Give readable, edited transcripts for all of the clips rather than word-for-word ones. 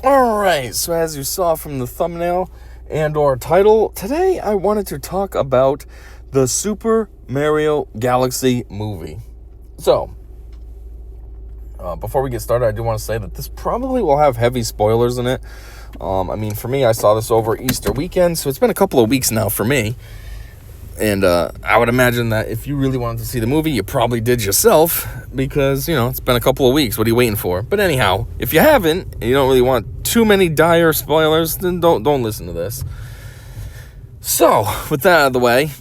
Alright, so as you saw from the thumbnail and or title, today I wanted to talk about the Super Mario Galaxy movie. So, before we get started, I do want to say that this probably will have heavy spoilers in it. For me, I saw this over Easter weekend, so it's been a couple of weeks now for me. And I would imagine that if you really wanted to see the movie, you probably did yourself because, it's been a couple of weeks. What are you waiting for? But anyhow, if you haven't and you don't really want too many dire spoilers, then don't listen to this. So, with that out of the way,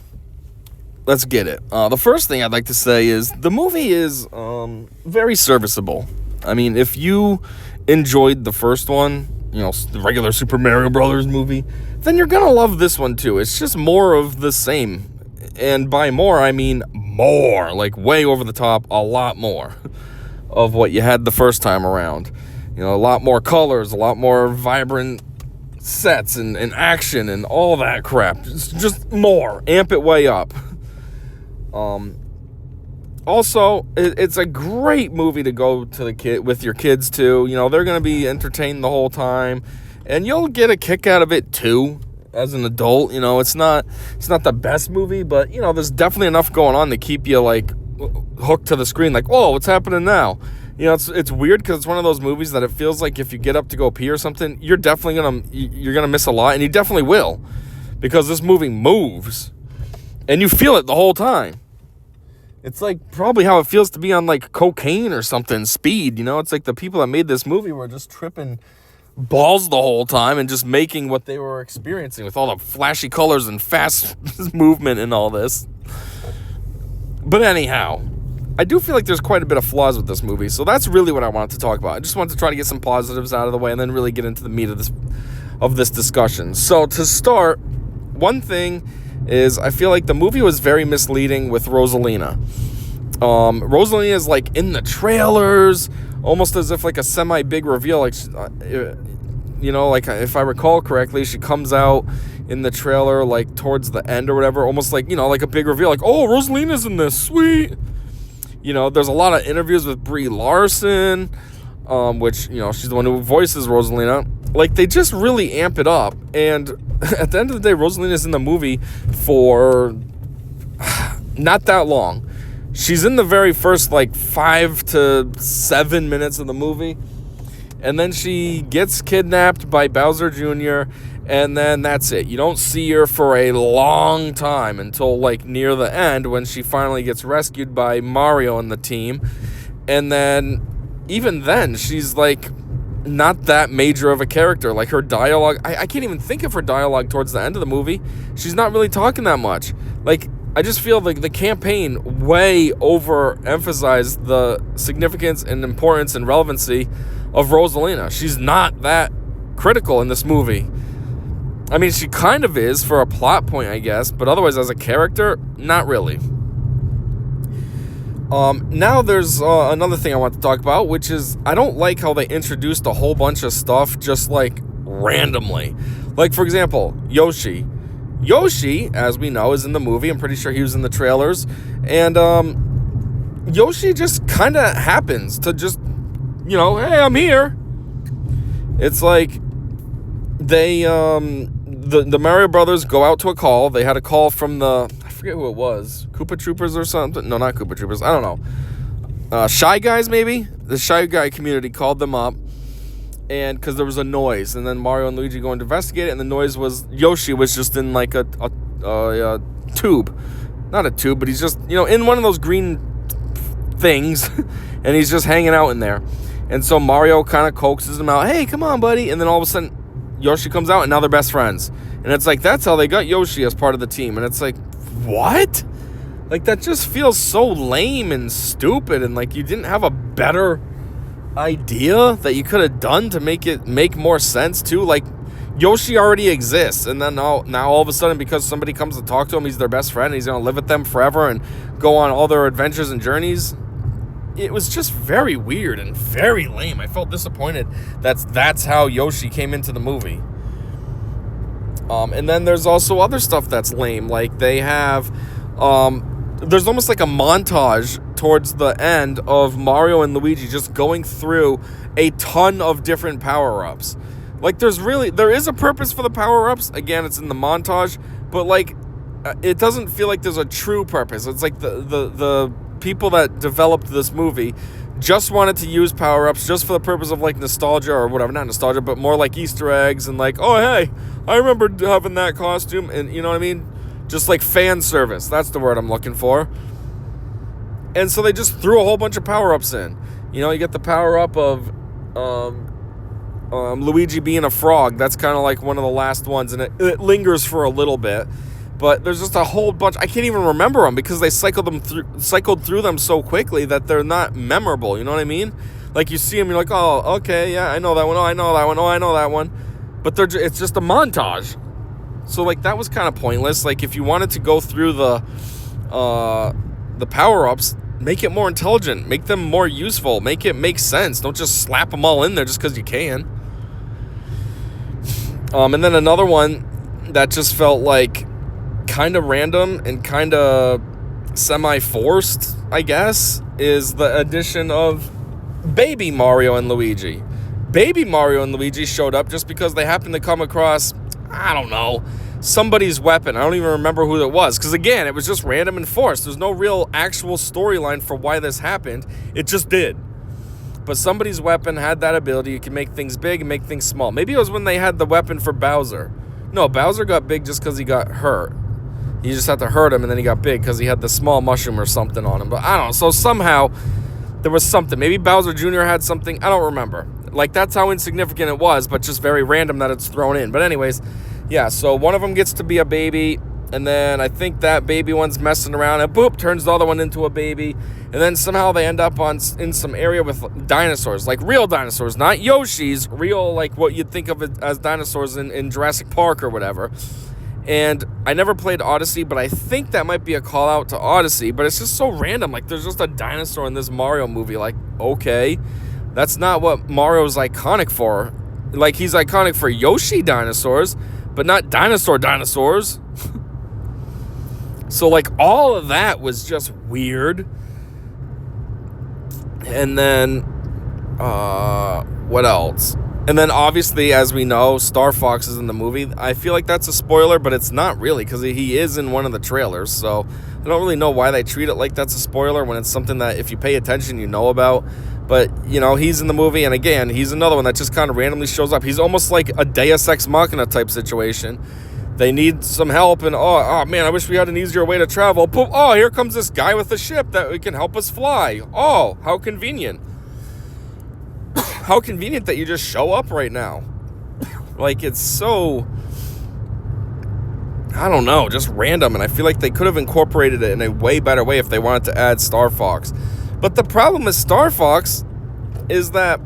let's get it. The first thing I'd like to say is the movie is very serviceable. I mean, if you enjoyed the first one, the regular Super Mario Brothers movie, then you're gonna love this one too. It's just more of the same. And by more, I mean more. Like way over the top, a lot more of what you had the first time around. A lot more colors, a lot more vibrant sets and action and all that crap. Just more. Amp it way up. Also, it's a great movie to go to with your kids too. They're going to be entertained the whole time, and you'll get a kick out of it too as an adult. It's not the best movie, but there's definitely enough going on to keep you like hooked to the screen. Like, oh, what's happening now? It's weird because it's one of those movies that it feels like if you get up to go pee or something, you're gonna miss a lot, and you definitely will, because this movie moves, and you feel it the whole time. It's like probably how it feels to be on like cocaine or something, speed, It's like the people that made this movie were just tripping balls the whole time and just making what they were experiencing with all the flashy colors and fast movement and all this. But anyhow, I do feel like there's quite a bit of flaws with this movie, so that's really what I wanted to talk about. I just wanted to try to get some positives out of the way and then really get into the meat of this discussion. So to start, one thing is I feel like the movie was very misleading with Rosalina. Rosalina is like in the trailers, almost as if like a semi-big reveal. Like, like if I recall correctly, she comes out in the trailer like towards the end or whatever, almost like, like a big reveal. Like, oh, Rosalina's in this, sweet. There's a lot of interviews with Brie Larson, which, she's the one who voices Rosalina. Like, they just really amp it up. And at the end of the day, Rosalina's in the movie for not that long. She's in the very first, 5 to 7 minutes of the movie. And then she gets kidnapped by Bowser Jr., and then that's it. You don't see her for a long time until, near the end when she finally gets rescued by Mario and the team. And then, even then, she's, not that major of a character. Like, her dialogue, I can't even think of her dialogue towards the end of the movie. She's not really talking that much. I just feel like the campaign way overemphasized the significance and importance and relevancy of Rosalina. She's not that critical in this movie. I mean, she kind of is for a plot point, I guess, but otherwise as a character, not really. Now there's another thing I want to talk about, which is I don't like how they introduced a whole bunch of stuff just randomly. For example, Yoshi. Yoshi, as we know, is in the movie. I'm pretty sure he was in the trailers. And Yoshi just kind of happens to just, hey, I'm here. It's like they, the Mario Brothers go out to a call. They had a call from I forget who it was. Koopa Troopers or something? No, not Koopa Troopers. I don't know. Shy Guys, maybe? The Shy Guy community called them up. And because there was a noise, and then Mario and Luigi go and investigate it, and the noise was Yoshi was just in a tube, not a tube, but he's just in one of those green things, and he's just hanging out in there. And so Mario kind of coaxes him out, hey, come on, buddy, and then all of a sudden Yoshi comes out, and now they're best friends. And it's like that's how they got Yoshi as part of the team, and it's like what? That just feels so lame and stupid, and you didn't have a better idea that you could have done to make it make more sense too. Yoshi already exists, and then now all of a sudden, because somebody comes to talk to him, he's their best friend and he's gonna live with them forever and go on all their adventures and journeys. It was just very weird and very lame. I felt disappointed that's how Yoshi came into the movie. And then there's also other stuff that's lame. They have there's almost like a montage towards the end of Mario and Luigi just going through a ton of different power-ups. Like, there is a purpose for the power-ups. Again, it's in the montage, but like, it doesn't feel like there's a true purpose. It's like the people that developed this movie just wanted to use power-ups just for the purpose of like nostalgia or whatever. Not nostalgia, but more like Easter eggs and like, oh hey, I remember having that costume, and you know what I mean? Just like fan service. That's the word I'm looking for. And so they just threw a whole bunch of power-ups in. You know, you get the power-up of Luigi being a frog. That's kind of like one of the last ones, and it lingers for a little bit. But there's just a whole bunch. I can't even remember them because they cycled through them so quickly that they're not memorable. You know what I mean? Like, you see them, you're like, oh, okay, yeah, I know that one. Oh, I know that one. Oh, I know that one. But it's just a montage. So like, that was kind of pointless. Like, if you wanted to go through the power-ups, make it more intelligent, make them more useful, make it make sense. Don't just slap them all in there just because you can. And then another one that just felt like kind of random and kind of semi-forced, I guess, is the addition of Baby Mario and Luigi. Baby Mario and Luigi showed up just because they happened to come across, I don't know, somebody's weapon. I don't even remember who it was, because again, it was just random and forced. There's no real actual storyline for why this happened. It just did. But somebody's weapon had that ability. You can make things big and make things small. Maybe it was when they had the weapon for Bowser. No, Bowser got big just because he got hurt. You just had to hurt him, and then he got big because he had the small mushroom or something on him. But I don't know. So somehow there was something. Maybe Bowser Jr. had something. I don't remember. Like, that's how insignificant it was, but just very random that it's thrown in. But anyways, yeah, so one of them gets to be a baby, and then I think that baby one's messing around, and boop, turns the other one into a baby. And then somehow they end up in some area with dinosaurs, like real dinosaurs, not Yoshi's, real, like what you'd think of it as dinosaurs in Jurassic Park or whatever. And I never played Odyssey, but I think that might be a call out to Odyssey, but it's just so random. Like, there's just a dinosaur in this Mario movie. Like, okay, that's not what Mario's iconic for. Like, he's iconic for Yoshi dinosaurs, but not dinosaurs. So, like, all of that was just weird. And then, what else? And then, obviously, as we know, Star Fox is in the movie. I feel like that's a spoiler, but it's not really, because he is in one of the trailers. So, I don't really know why they treat it like that's a spoiler when it's something that, if you pay attention, you know about. But, you know, he's in the movie, and again, he's another one that just kind of randomly shows up. He's almost like a Deus Ex Machina type situation. They need some help, and oh man, I wish we had an easier way to travel. Poof, oh, here comes this guy with a ship that can help us fly. Oh, how convenient. How convenient that you just show up right now. Like, it's so, I don't know, just random, and I feel like they could have incorporated it in a way better way if they wanted to add Star Fox. But the problem with Star Fox is that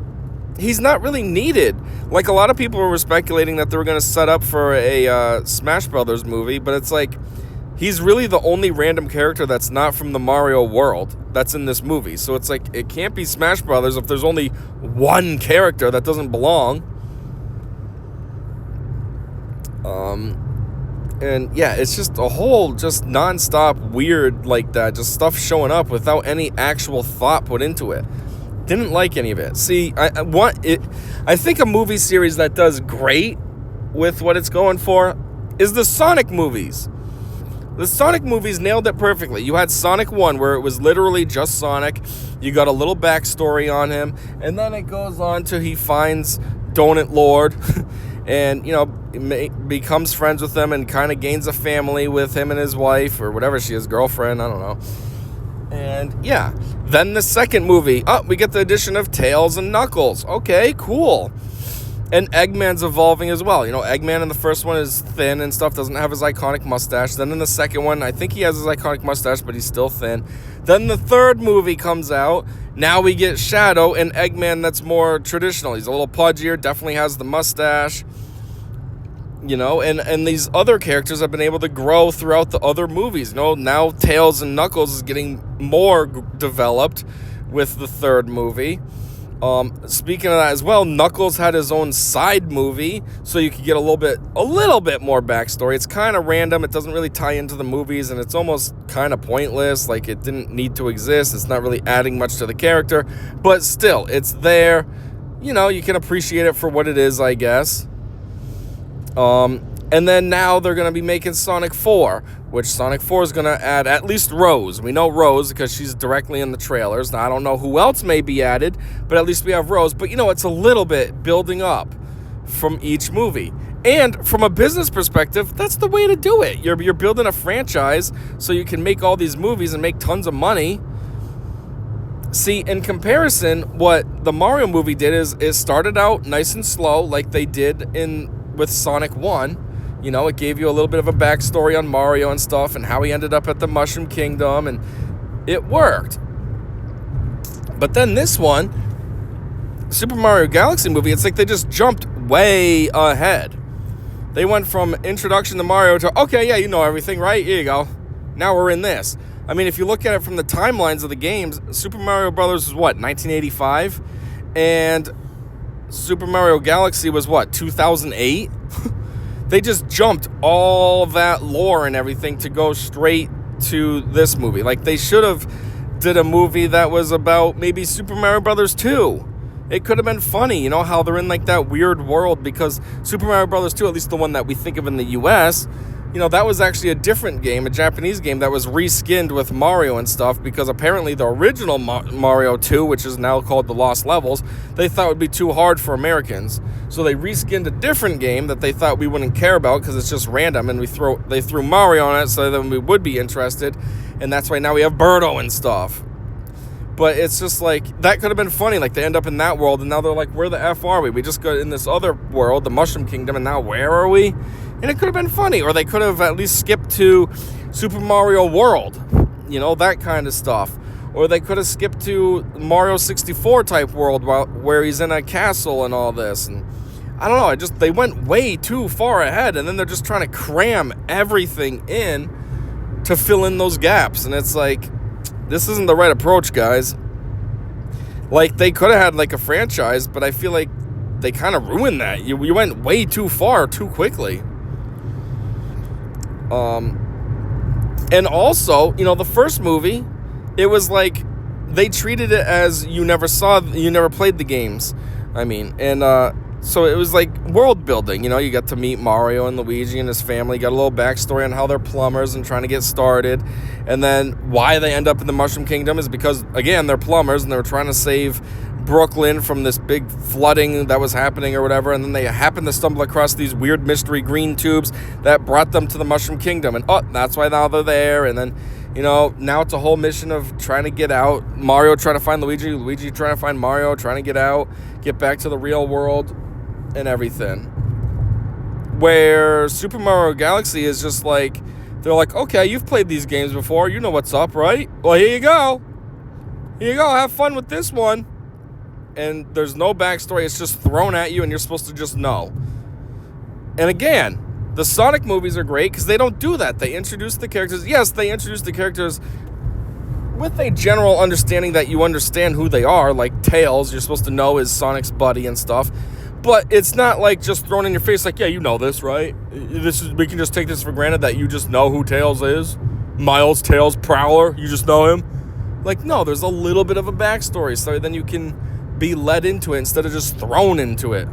he's not really needed. Like, a lot of people were speculating that they were going to set up for a Smash Brothers movie, but it's like, he's really the only random character that's not from the Mario world that's in this movie. So it's like, it can't be Smash Brothers if there's only one character that doesn't belong. And yeah, it's just a whole just nonstop weird like that, just stuff showing up without any actual thought put into it. Didn't like any of it. See, I think a movie series that does great with what it's going for is the Sonic movies. The Sonic movies nailed it perfectly. You had Sonic 1, where it was literally just Sonic. You got a little backstory on him, and then it goes on to he finds Donut Lord and, you know, becomes friends with him and kind of gains a family with him and his wife, or whatever she is, girlfriend, I don't know. And yeah, then the second movie, we get the addition of Tails and Knuckles. Okay, cool. And Eggman's evolving as well. You know, Eggman in the first one is thin and stuff, doesn't have his iconic mustache. Then in the second one, I think he has his iconic mustache, but he's still thin. Then the third movie comes out. Now we get Shadow and Eggman that's more traditional. He's a little pudgier, definitely has the mustache. You know, and these other characters have been able to grow throughout the other movies. You know, now Tails and Knuckles is getting more developed with the third movie. Speaking of that as well, Knuckles had his own side movie, so you could get a little bit more backstory. It's kind of random. It doesn't really tie into the movies, and it's almost kind of pointless. Like, it didn't need to exist. It's not really adding much to the character, but still, it's there. You know, you can appreciate it for what it is, I guess. And then now they're going to be making Sonic 4, which Sonic 4 is going to add at least Rose. We know Rose because she's directly in the trailers. Now, I don't know who else may be added, but at least we have Rose. But, you know, it's a little bit building up from each movie. And from a business perspective, that's the way to do it. You're building a franchise so you can make all these movies and make tons of money. See, in comparison, what the Mario movie did is it started out nice and slow like they did with Sonic 1. You know, it gave you a little bit of a backstory on Mario and stuff and how he ended up at the Mushroom Kingdom, and it worked. But then this one, Super Mario Galaxy movie, it's like they just jumped way ahead. They went from introduction to Mario to, okay, yeah, you know everything, right? Here you go. Now we're in this. I mean, if you look at it from the timelines of the games, Super Mario Brothers was what, 1985? And Super Mario Galaxy was what, 2008? They just jumped all that lore and everything to go straight to this movie. Like, they should have did a movie that was about maybe Super Mario Brothers 2. It could have been funny, you know, how they're in like that weird world, because Super Mario Brothers 2, at least the one that we think of in the US, you know, that was actually a different game, a Japanese game that was reskinned with Mario and stuff, because apparently the original Mario 2, which is now called The Lost Levels, they thought would be too hard for Americans. So they reskinned a different game that they thought we wouldn't care about because it's just random, and they threw Mario on it so then we would be interested, and that's why now we have Birdo and stuff. But it's just like, that could have been funny. Like, they end up in that world, and now they're like, where the F are we? We just got in this other world, the Mushroom Kingdom, and now where are we? And it could have been funny. Or they could have at least skipped to Super Mario World. You know, that kind of stuff. Or they could have skipped to Mario 64 type world where he's in a castle and all this. And I don't know, they went way too far ahead, and then they're just trying to cram everything in to fill in those gaps. And it's like, this isn't the right approach, guys. Like, they could have had like a franchise, but I feel like they kind of ruined that. You went way too far too quickly. And also, you know, the first movie, it was like they treated it as you never played the games. I mean, and so it was like world building. You know, you got to meet Mario and Luigi and his family, got a little backstory on how they're plumbers and trying to get started. And then why they end up in the Mushroom Kingdom is because, again, they're plumbers and they were trying to save Brooklyn from this big flooding that was happening or whatever, and then they happened to stumble across these weird mystery green tubes that brought them to the Mushroom Kingdom, and that's why now they're there. And then, you know, now it's a whole mission of trying to get out, Mario trying to find Luigi trying to find Mario, trying to get out, get back to the real world and everything. Where Super Mario Galaxy is just like, they're like, okay, you've played these games before, you know what's up, right? Well, here you go, have fun with this one. And there's no backstory. It's just thrown at you, and you're supposed to just know. And again, the Sonic movies are great because they don't do that. They introduce the characters. Yes, they introduce the characters with a general understanding that you understand who they are. Like Tails, you're supposed to know is Sonic's buddy and stuff. But it's not like just thrown in your face like, yeah, you know this, right? We can just take this for granted that you just know who Tails is. Miles, Tails, Prowler, you just know him. Like, no, there's a little bit of a backstory, so then you can be led into it instead of just thrown into it.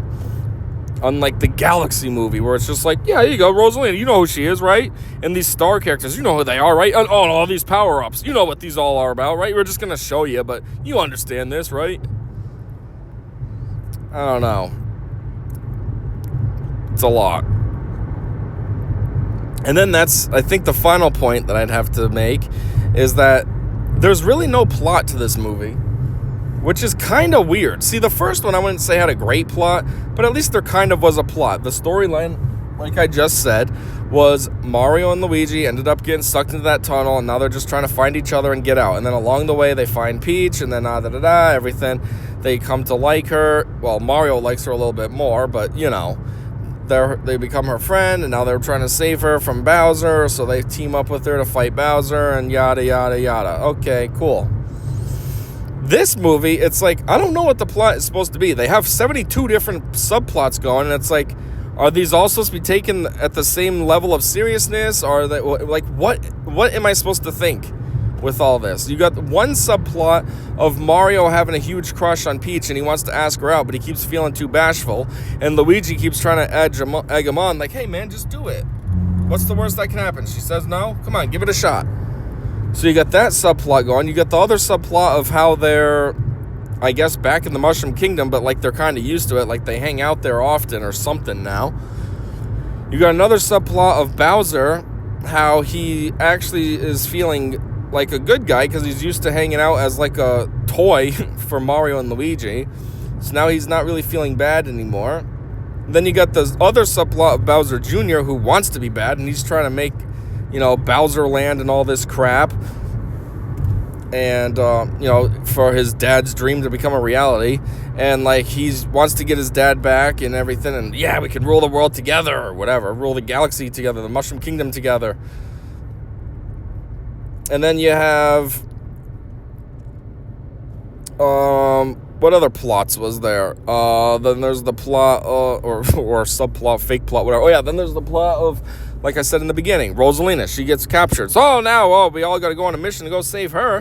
Unlike the Galaxy movie, where it's just like, yeah, here you go, Rosalina, you know who she is, right? And these star characters, you know who they are, right? Oh, all these power-ups, you know what these all are about, right? We're just going to show you, but you understand this, right? I don't know. It's a lot. And then that's, I think, the final point that I'd have to make is that there's really no plot to this movie, which is kind of weird. See, the first one I wouldn't say had a great plot, but at least there kind of was a plot. The storyline, like I just said, was Mario and Luigi ended up getting sucked into that tunnel, and now they're just trying to find each other and get out. And then along the way, they find Peach, and then everything. They come to like her. Well, Mario likes her a little bit more, but, you know, they become her friend, and now they're trying to save her from Bowser, so they team up with her to fight Bowser, and yada, yada, yada. Okay, cool. This movie, it's like, I don't know what the plot is supposed to be. They have 72 different subplots going, and it's like, are these all supposed to be taken at the same level of seriousness? Or that, like, what am I supposed to think with all this? You got one subplot of Mario having a huge crush on Peach, and he wants to ask her out, but he keeps feeling too bashful, and Luigi keeps trying to egg him on, like, hey man, just do it. What's the worst that can happen? She says no? Come on, give it a shot. So you got that subplot going. You got the other subplot of how they're, I guess, back in the Mushroom Kingdom, but like they're kind of used to it, like they hang out there often or something now. You got another subplot of Bowser, how he actually is feeling like a good guy because he's used to hanging out as like a toy for Mario and Luigi. So now he's not really feeling bad anymore. Then you got the other subplot of Bowser Jr. who wants to be bad, and he's trying to make, Bowser Land and all this crap. And, for his dad's dream to become a reality. And, like, he wants to get his dad back and everything. And, yeah, we can rule the world together or whatever. Rule the galaxy together, the Mushroom Kingdom together. And then you have... what other plots was there? Then there's the plot, or subplot, fake plot, whatever. Oh, yeah, then there's the plot of... Like I said in the beginning, Rosalina, she gets captured. So now, we all got to go on a mission to go save her.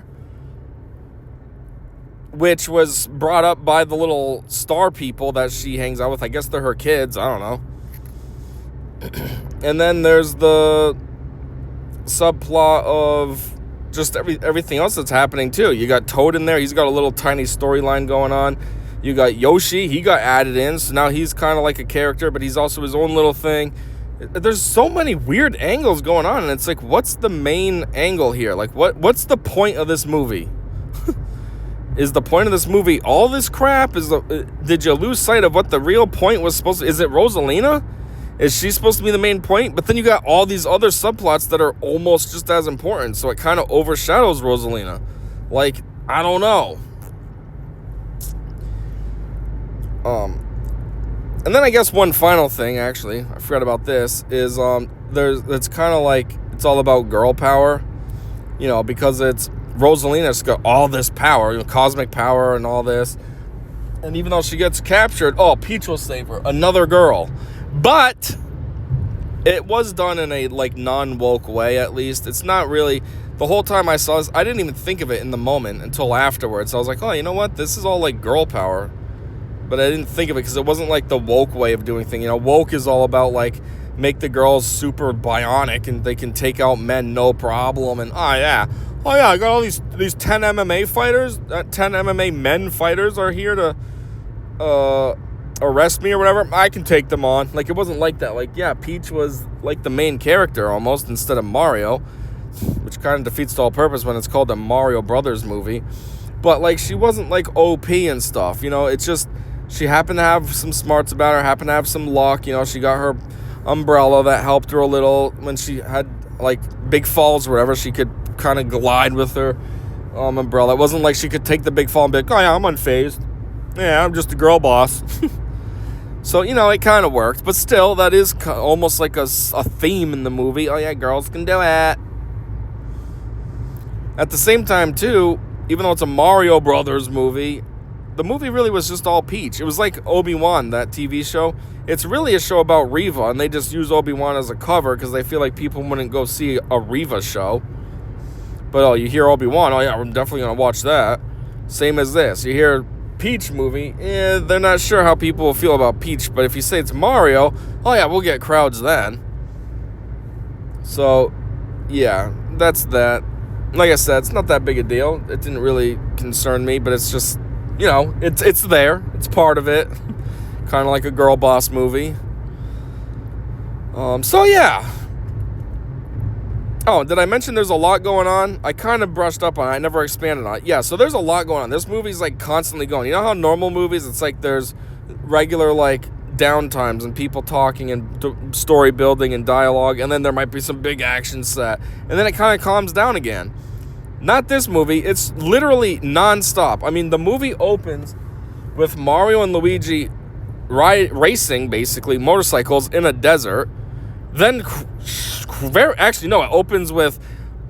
Which was brought up by the little star people that she hangs out with. I guess they're her kids. I don't know. And then there's the subplot of just everything else that's happening, too. You got Toad in there. He's got a little tiny storyline going on. You got Yoshi. He got added in. So now he's kind of like a character, but he's also his own little thing. There's so many weird angles going on, and it's like, what's the main angle here? Like, what's the point of this movie? Is the point of this movie all this crap? Did you lose sight of what the real point was supposed to? Is it Rosalina? Is she supposed to be the main point? But then you got all these other subplots that are almost just as important, so it kind of overshadows Rosalina. Like, I don't know. And then I guess one final thing, actually, I forgot about this, is it's kind of like, it's all about girl power, because it's Rosalina's got all this power, cosmic power and all this. And even though she gets captured, Peach will save her, another girl. But it was done in a, like, non-woke way, at least. It's not really, the whole time I saw this, I didn't even think of it in the moment until afterwards. I was like, you know what, this is all, like, girl power. But I didn't think of it because it wasn't like the woke way of doing things. Woke is all about, like, make the girls super bionic and they can take out men no problem. And, I got all these 10 MMA fighters. 10 MMA men fighters are here to arrest me or whatever. I can take them on. Like, it wasn't like that. Like, yeah, Peach was, like, the main character almost instead of Mario, which kind of defeats the whole purpose when it's called a Mario Brothers movie. But, like, she wasn't, like, OP and stuff. It's just... She happened to have some smarts about her, happened to have some luck. She got her umbrella that helped her a little when she had, like, big falls or whatever. She could kind of glide with her umbrella. It wasn't like she could take the big fall and be like, oh, yeah, I'm unfazed. Yeah, I'm just a girl boss. So, it kind of worked. But still, that is almost like a theme in the movie. Oh, yeah, girls can do it. At the same time, too, even though it's a Mario Brothers movie... The movie really was just all Peach. It was like Obi-Wan, that TV show. It's really a show about Reva, and they just use Obi-Wan as a cover because they feel like people wouldn't go see a Reva show. But, you hear Obi-Wan, yeah, I'm definitely going to watch that. Same as this. You hear Peach movie, they're not sure how people will feel about Peach. But if you say it's Mario, yeah, we'll get crowds then. So, yeah, that's that. Like I said, it's not that big a deal. It didn't really concern me, but it's just... it's there. It's part of it. Kind of like a girl boss movie. So, yeah. Oh, did I mention there's a lot going on? I kind of brushed up on it. I never expanded on it. Yeah, so there's a lot going on. This movie's, like, constantly going. You know how normal movies, it's like there's regular, like, downtimes and people talking and story building and dialogue, and then there might be some big action set. And then it kind of calms down again. Not this movie. It's literally nonstop. I mean, the movie opens with Mario and Luigi racing, basically, motorcycles in a desert. Then, it opens with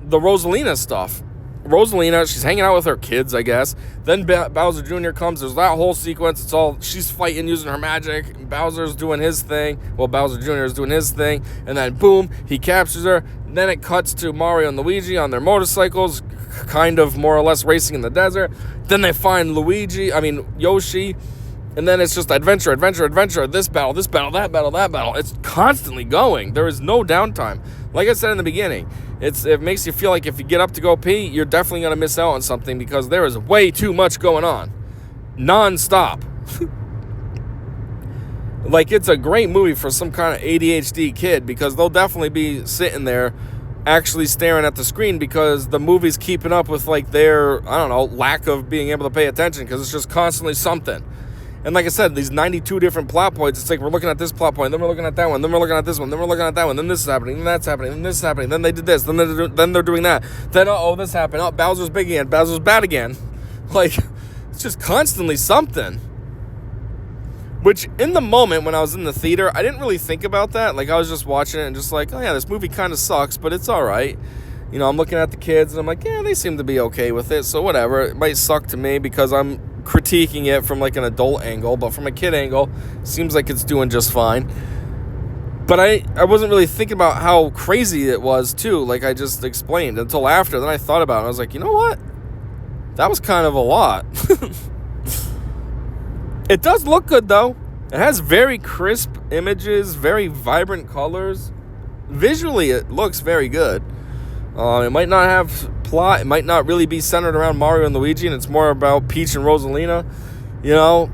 the Rosalina stuff. Rosalina, she's hanging out with her kids, I guess. Then Bowser Jr. comes. There's that whole sequence. It's all, she's fighting using her magic. And Bowser's doing his thing. Well, Bowser Jr. is doing his thing. And then, boom, he captures her. And then it cuts to Mario and Luigi on their motorcycles, kind of more or less racing in the desert. Then they find Yoshi. And then it's just adventure, adventure, adventure. This battle, that battle, that battle. It's constantly going. There is no downtime. Like I said in the beginning, it makes you feel like if you get up to go pee, you're definitely going to miss out on something because there is way too much going on. Non-stop. Like, it's a great movie for some kind of ADHD kid because they'll definitely be sitting there actually staring at the screen because the movie's keeping up with, like, their, I don't know, lack of being able to pay attention because it's just constantly something. And like I said, these 92 different plot points, it's like we're looking at this plot point, then we're looking at that one, then we're looking at this one, then we're looking at that one, then this is happening, then that's happening, then this is happening, then they did this, then they're doing that, then, this happened, Bowser's big again, Bowser's bad again. Like, it's just constantly something. Which, in the moment when I was in the theater, I didn't really think about that. Like, I was just watching it and just like, oh yeah, this movie kind of sucks, but it's all right. You know, I'm looking at the kids and I'm like, yeah, they seem to be okay with it, so whatever. It might suck to me because I'm critiquing it from like an adult angle, but from a kid angle, seems like it's doing just fine. But I wasn't really thinking about how crazy it was too, like I just explained, until after. Then I thought about it and I was like, you know what? That was kind of a lot. It does look good though. It has very crisp images, very vibrant colors. Visually, it looks very good. It might not have plot. It might not really be centered around Mario and Luigi, and it's more about Peach and Rosalina. You know,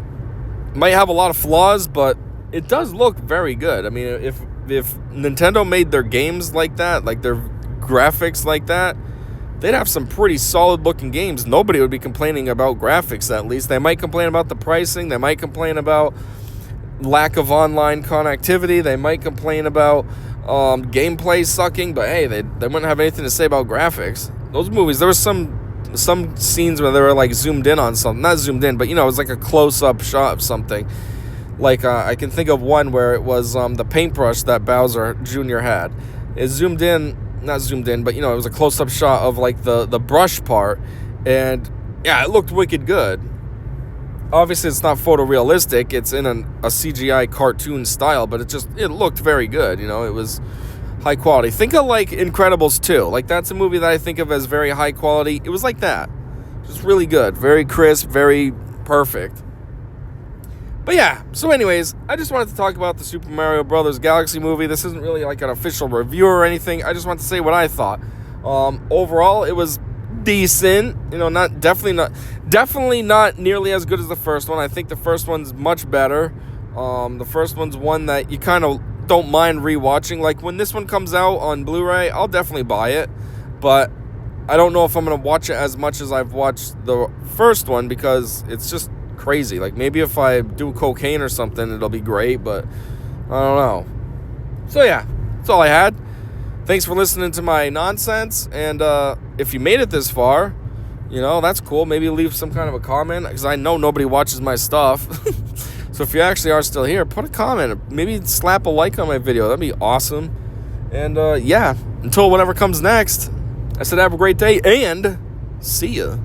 it might have a lot of flaws, but it does look very good. I mean, if Nintendo made their games like that, like their graphics like that, they'd have some pretty solid-looking games. Nobody would be complaining about graphics, at least. They might complain about the pricing. They might complain about lack of online connectivity. They might complain about gameplay sucking, but hey, they wouldn't have anything to say about graphics. Those movies, there was some scenes where they were like zoomed in on something, not zoomed in, but you know, it was like a close-up shot of something. Like I can think of one where it was the paintbrush that Bowser Jr. had. It zoomed in, not zoomed in, but you know, it was a close-up shot of like the brush part, and yeah, it looked wicked good. Obviously, it's not photorealistic. It's in a CGI cartoon style, but it looked very good. You know, it was high quality. Think of like Incredibles 2. Like, that's a movie that I think of as very high quality. It was like that. Just really good. Very crisp. Very perfect. But yeah, so anyways, I just wanted to talk about the Super Mario Bros. Galaxy movie. This isn't really like an official review or anything. I just wanted to say what I thought. Overall, it was decent, you know, definitely not nearly as good as the first one. I think the first one's much better. The first one's one that you kind of don't mind rewatching. Like, when this one comes out on Blu-ray, I'll definitely buy it, but I don't know if I'm going to watch it as much as I've watched the first one because it's just crazy. Like, maybe if I do cocaine or something, it'll be great, but I don't know. So yeah, that's all I had. Thanks for listening to my nonsense, and if you made it this far, you know, that's cool. Maybe leave some kind of a comment, because I know nobody watches my stuff. So if you actually are still here, put a comment. Maybe slap a like on my video. That'd be awesome. And yeah, until whatever comes next, I said have a great day, and see ya.